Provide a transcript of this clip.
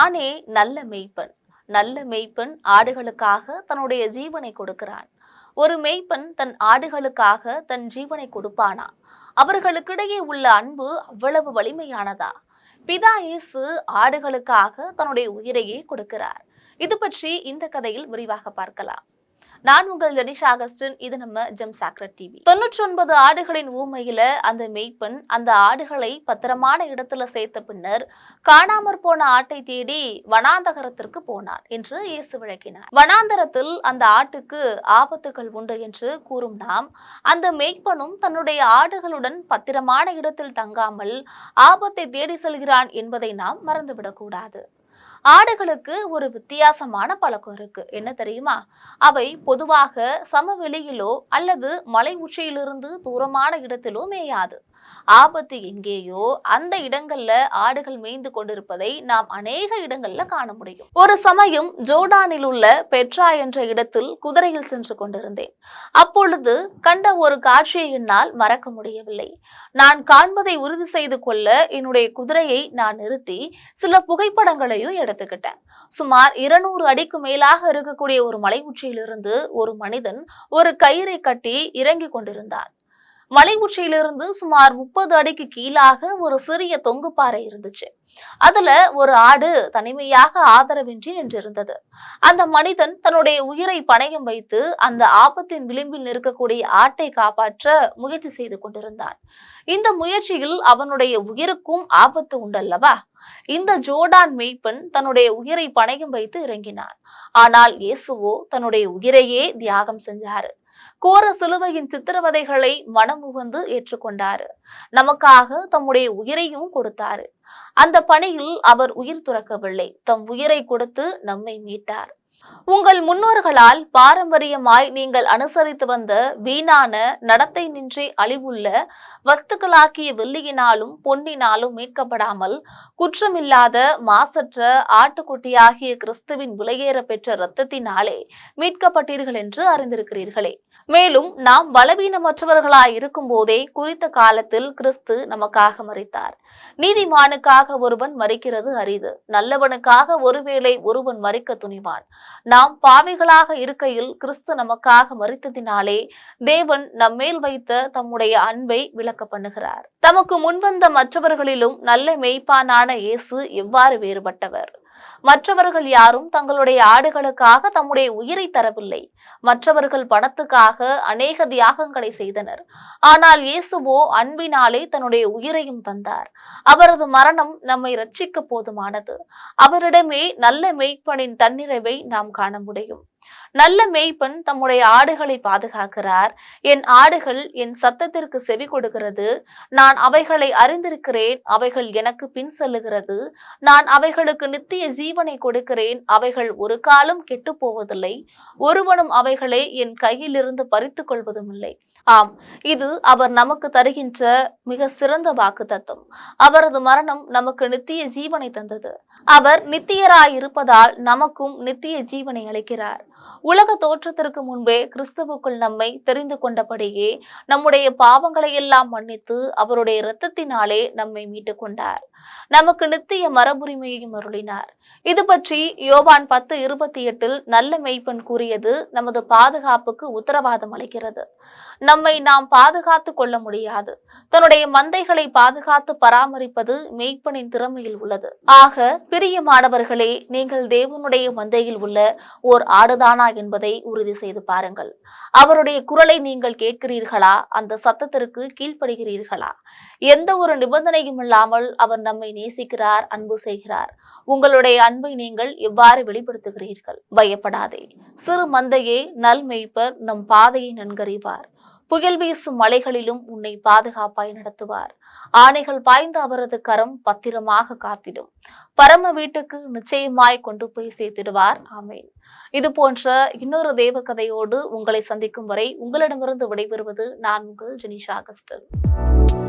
நானே நல்ல மேய்ப்பன். நல்ல மேய்ப்பன் ஆடுகளுக்காக தன்னுடைய ஜீவனை கொடுக்கிறான். ஒரு மேய்ப்பன் தன் ஆடுகளுக்காக தன் ஜீவனை கொடுப்பானா? அவர்களுக்கிடையே உள்ள அன்பு அவ்வளவு வலிமையானதா? பிதா இயேசு ஆடுகளுக்காக தன்னுடைய உயிரையே கொடுக்கிறார். இது பற்றி இந்த கதையில் விரிவாக பார்க்கலாம். நான் உங்கள் ஜெனிஷா அகஸ்டின். இது நம்ம ஜெம் சாக்ரெட் டிவி. 99 ஆடுகளின் ஊமையில அந்த மேய்ப்பன் அந்த ஆடுகளை பத்திரமான இடத்துல சேர்த்த பின்னர் காணாமற் போன ஆட்டை தேடி வனாந்தரத்திற்கு போனான் என்று இயேசு விளக்கினார். வனாந்தரத்தில் அந்த ஆட்டுக்கு ஆபத்துகள் உண்டு என்று கூறும் நாம், அந்த மேய்ப்பனும் தன்னுடைய ஆடுகளுடன் பத்திரமான இடத்தில் தங்காமல் ஆபத்தை தேடி செல்கிறான் என்பதை நாம் மறந்துவிடக் கூடாது. ஆடுகளுக்கு ஒரு வித்தியாசமான பழக்கம் இருக்கு. என்ன தெரியுமா? அவை பொதுவாக சமவெளியிலோ அல்லது மலை உச்சியிலிருந்து தூரமான இடத்திலோ மேயாது. ஆபத்து எங்கேயோ அந்த இடங்கள்ல ஆடுகள் மேய்ந்து கொண்டிருப்பதை நாம் அநேக இடங்கள்ல காண முடியும். ஒரு சமயம் ஜோர்டானில் உள்ள பெட்ரா என்ற இடத்தில் குதிரையில் சென்று கொண்டிருந்தேன். அப்பொழுது கண்ட ஒரு காட்சியை என்னால் மறக்க முடியவில்லை. நான் காண்பதை உறுதி செய்து கொள்ள என்னுடைய குதிரையை நான் நிறுத்தி சில புகைப்படங்களையும் எடுத்துக்கிட்டேன். சுமார் 200 அடிக்கு மேலாக இருக்கக்கூடிய ஒரு மலை உச்சியிலிருந்து ஒரு மனிதன் ஒரு கயிறை கட்டி இறங்கி கொண்டிருந்தார். மலை உச்சியிலிருந்து சுமார் 30 அடிக்கு கீழாக ஒரு சிறிய தொங்கு பாறை இருந்துச்சு. அதுல ஒரு ஆடு தனிமையாக ஆதரவின்றி நின்றிருந்தது. அந்த மனிதன் தன்னுடைய உயிரை பணயம் வைத்து அந்த ஆபத்தின் விளிம்பில் நிற்கக்கூடிய ஆட்டை காப்பாற்ற முயற்சி செய்து கொண்டிருந்தான். இந்த முயற்சியில் அவனுடைய உயிருக்கும் ஆபத்து உண்டல்லவா? இந்த ஜோர்டான் மேய்ப்பன் தன்னுடைய உயிரை பணயம் வைத்து இறங்கினார். ஆனால் இயேசுவோ தன்னுடைய உயிரையே தியாகம் செஞ்சாரு. கோர சிலுவையின் சித்திரவதைகளை மனமுவந்து ஏற்றுக்கொண்டாரு. நமக்காக தம்முடைய உயிரையும் கொடுத்தாரு. அந்த பணியில் அவர் உயிர் துறக்கவில்லை, தம் உயிரை கொடுத்து நம்மை மீட்டார். உங்கள் முன்னோர்களால் பாரம்பரியமாய் நீங்கள் அனுசரித்து வந்த வீணான நடத்தை நின்றி அழிவுள்ள வஸ்துக்களாக்கிய வெள்ளியினாலும் பொன்னினாலும் மீட்கப்படாமல் குற்றமில்லாத மாசற்ற ஆட்டுக்குட்டியாகிய கிறிஸ்துவின் விலையேற பெற்ற இரத்தத்தினாலே மீட்கப்பட்டீர்கள் என்று அறிந்திருக்கிறீர்களே. மேலும் நாம் பலவீனமற்றவர்களாய் இருக்கும் போதே குறித்த காலத்தில் கிறிஸ்து நமக்காக மரித்தார். நீதிமானுக்காக ஒருவன் மரிக்கிறது அரிது, நல்லவனுக்காக ஒருவேளை ஒருவன் மரிக்க துணிவான். நாம் பாவிகளாக இருக்கையில் கிறிஸ்து நமக்காக மரித்ததினாலே தேவன் நம்மேல் வைத்த தம்முடைய அன்பை விளக்க பண்ணுகிறார். தமக்கு முன்வந்த மற்றவர்களிலும் நல்ல மேய்ப்பானான இயேசு எவ்வாறு வேறுபட்டவர்? மற்றவர்கள் யாரும் தங்களுடைய ஆடுகளுக்காக தம்முடைய உயிரை தரவில்லை. மற்றவர்கள் பணத்துக்காக அநேக தியாகங்களை செய்தனர். ஆனால் இயேசுவோ அன்பினாலே தன்னுடைய உயிரையும் தந்தார். அவரது மரணம் நம்மை ரட்சிக்க போதுமானது. அவரிடமே நல்ல மேய்ப்பனின் தன்னிறைவை நாம் காண முடியும். நல்ல மேய்ப்பன் தம்முடைய ஆடுகளை பாதுகாக்கிறார். என் ஆடுகள் என் சத்தத்திற்கு செவி கொடுக்கிறது. நான் அவைகளை அறிந்திருக்கிறேன், அவைகள் எனக்கு பின் செல்லுகிறது. நான் அவைகளுக்கு நித்திய ஜீவனை கொடுக்கிறேன். அவைகள் ஒரு காலம் கெட்டு போவதில்லை. ஒருவனும் அவைகளை என் கையிலிருந்து பறித்துக் கொள்வதும் இல்லை. ஆம், இது அவர் நமக்கு தருகின்ற மிக சிறந்த வாக்குத்தத்தம். அவரது மரணம் நமக்கு நித்திய ஜீவனை தந்தது. அவர் நித்தியராய் இருப்பதால் நமக்கும் நித்திய ஜீவனை அளிக்கிறார். உலக தோற்றத்திற்கு முன்பே கிறிஸ்துவுக்குள் நம்மை தெரிந்து கொண்டபடியே நம்முடைய பாவங்களை எல்லாம் மன்னித்து அவருடைய இரத்தத்தினாலே நம்மை மீட்டுக் கொண்டார். நமக்கு நித்திய மரபுரிமையையும் அருளினார். இது பற்றி யோவான் 10:28 நல்ல மேய்ப்பன் கூறியது நமது பாதுகாப்புக்கு உத்தரவாதம் அளிக்கிறது. நம்மை நாம் பாதுகாத்து கொள்ள முடியாது. தன்னுடைய மந்தைகளை பாதுகாத்து பராமரிப்பது மேய்ப்பனின் திறமையில் உள்ளது. ஆக பிரியமானவர்களே, நீங்கள் தேவனுடைய மந்தையில் உள்ள ஓர் ஆடுதானா என்பதை உறுதி செய்து பாருங்கள். அவருடைய குரலை நீங்கள் கேட்கிறீர்களா? அந்த சத்தத்திற்கு கீழ்ப்படுகிறீர்களா? எந்த ஒரு நிபந்தனையும் இல்லாமல் அவர் நம்மை நேசிக்கிறார், அன்பு செய்கிறார். உங்களுடைய அன்பை நீங்கள் எவ்வாறு வெளிப்படுத்துகிறீர்கள்? பயப்படாதே, சிறு மந்தையே, நல் மேய்ப்பர் நம் பாதையை நன்கறிவார். புயல் வீசும் மலைகளிலும் உன்னை பாதுகாப்பாய் நடத்துவார். ஆணைகள் பாய்ந்த அவரது கரம் பத்திரமாக காத்திடும். பரம வீட்டுக்கு நிச்சயமாய் கொண்டு போய் சேர்த்திடுவார். ஆமேன். இது போன்ற இன்னொரு தேவ கதையோடு உங்களை சந்திக்கும் வரை உங்களிடமிருந்து விடைபெறுவது நான் உங்கள் ஜெனிஷா அகஸ்டின்.